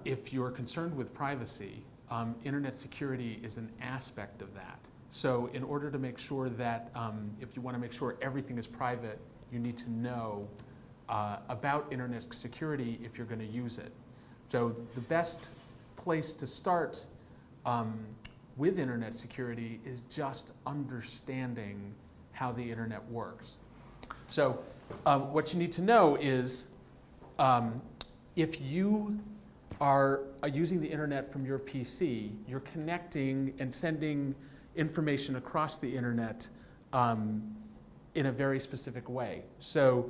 if you're concerned with privacy, internet security is an aspect of that. So in order to make sure that, if you want to make sure everything is private, you need to know about internet security if you're going to use it. So the best place to start with internet security is just understanding how the internet works. So what you need to know is if you are using the internet from your PC, you're connecting and sending information across the internet in a very specific way. So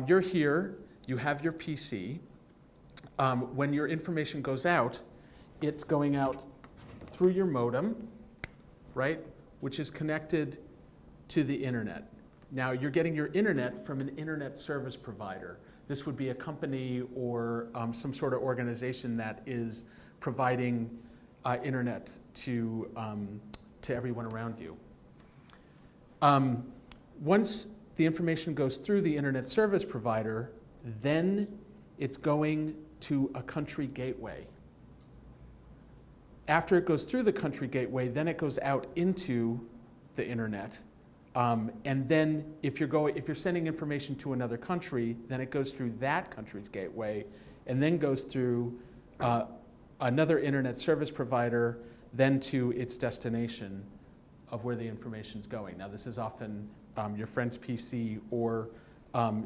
you're here, you have your PC. When your information goes out, it's going out through your modem, right, which is connected to the internet. Now, you're getting your internet from an internet service provider. This would be a company or some sort of organization that is providing internet to everyone around you. Once the information goes through the internet service provider, then it's going to a country gateway. After it goes through the country gateway, then it goes out into the internet. And then if you're sending information to another country, then it goes through that country's gateway and then goes through another internet service provider, then to its destination of where the information's going. Now, this is often your friend's PC, or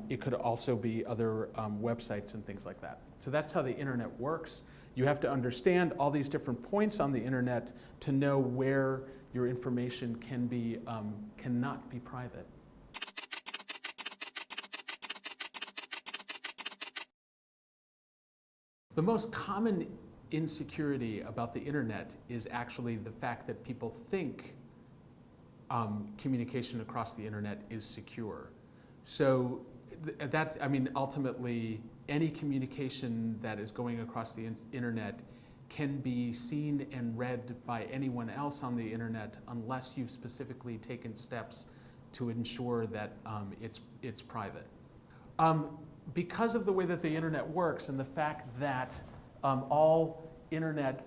it could also be other websites and things like that. So that's how the internet works. You have to understand all these different points on the internet to know where your information cannot be private. The most common insecurity about the internet is actually the fact that people think communication across the internet is secure. So ultimately, any communication that is going across the internet can be seen and read by anyone else on the internet unless you've specifically taken steps to ensure that it's private. Because of the way that the internet works and the fact that all internet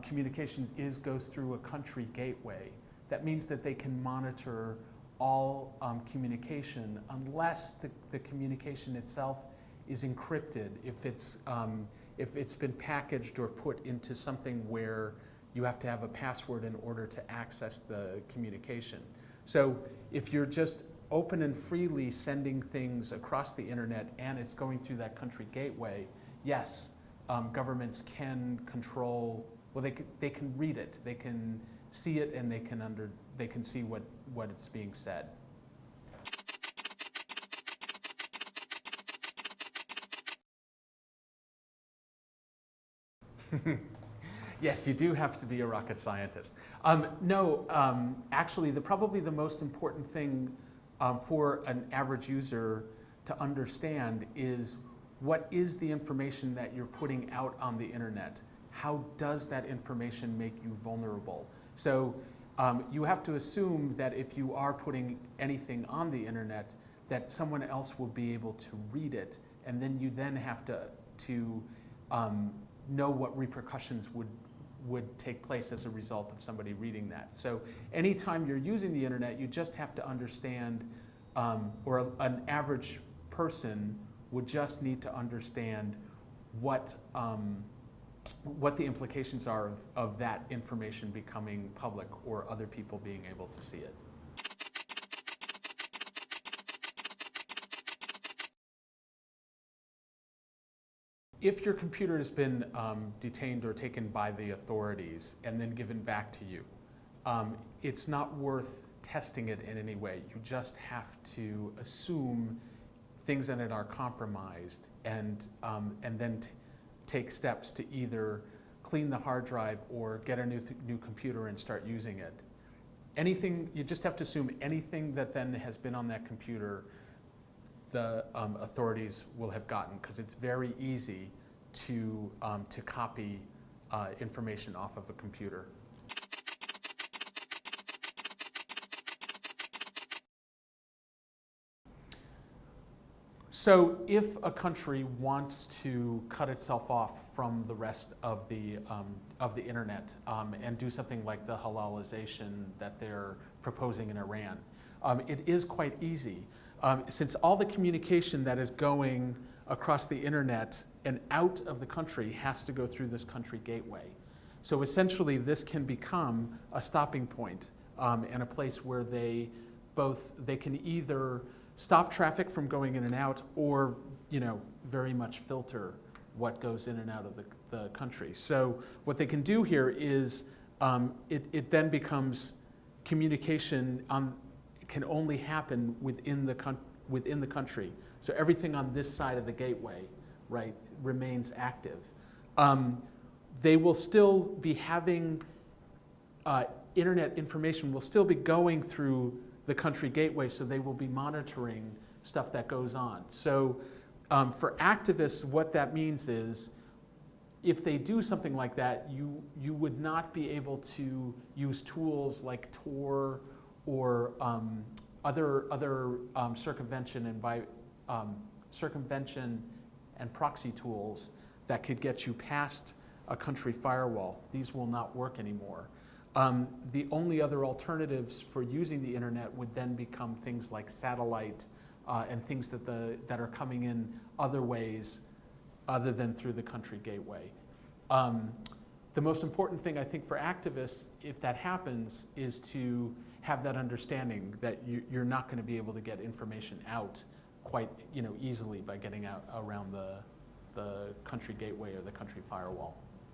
communication goes through a country gateway, that means that they can monitor all communication unless the communication itself is encrypted, if it's been packaged or put into something where you have to have a password in order to access the communication. So if you're just open and freely sending things across the internet and it's going through that country gateway, yes, governments can control, well, they can read it, they can see it, and they can see what it's being said. Yes, you do have to be a rocket scientist. No, actually, probably the most important thing for an average user to understand is what is the information that you're putting out on the internet? How does that information make you vulnerable? So you have to assume that if you are putting anything on the internet, that someone else will be able to read it, and then you then have to know what repercussions would take place as a result of somebody reading that. So anytime you're using the internet, you just have to understand, or an average person would just need to understand what the implications are of that information becoming public or other people being able to see it. If your computer has been detained or taken by the authorities and then given back to you, it's not worth testing it in any way. You just have to assume things in it are compromised and then take steps to either clean the hard drive or get a new computer and start using it. Anything, you just have to assume anything that then has been on that computer, the authorities will have gotten, because it's very easy to copy information off of a computer. So if a country wants to cut itself off from the rest of the internet and do something like the halalization that they're proposing in Iran, it is quite easy. Since all the communication that is going across the internet and out of the country has to go through this country gateway. So essentially this can become a stopping point and a place where they can either stop traffic from going in and out, or very much filter what goes in and out of the country. So what they can do here is it then becomes communication can only happen within the country. So everything on this side of the gateway, right, remains active. They will still be having internet information will still be going through the country gateway, so they will be monitoring stuff that goes on. So for activists, what that means is if they do something like that, you would not be able to use tools like Tor or other circumvention and proxy tools that could get you past a country firewall. These will not work anymore. The only other alternatives for using the internet would then become things like satellite and things that are coming in other ways other than through the country gateway. The most important thing, I think, for activists, if that happens, is to have that understanding that you're not going to be able to get information out quite easily by getting out around the country gateway or the country firewall.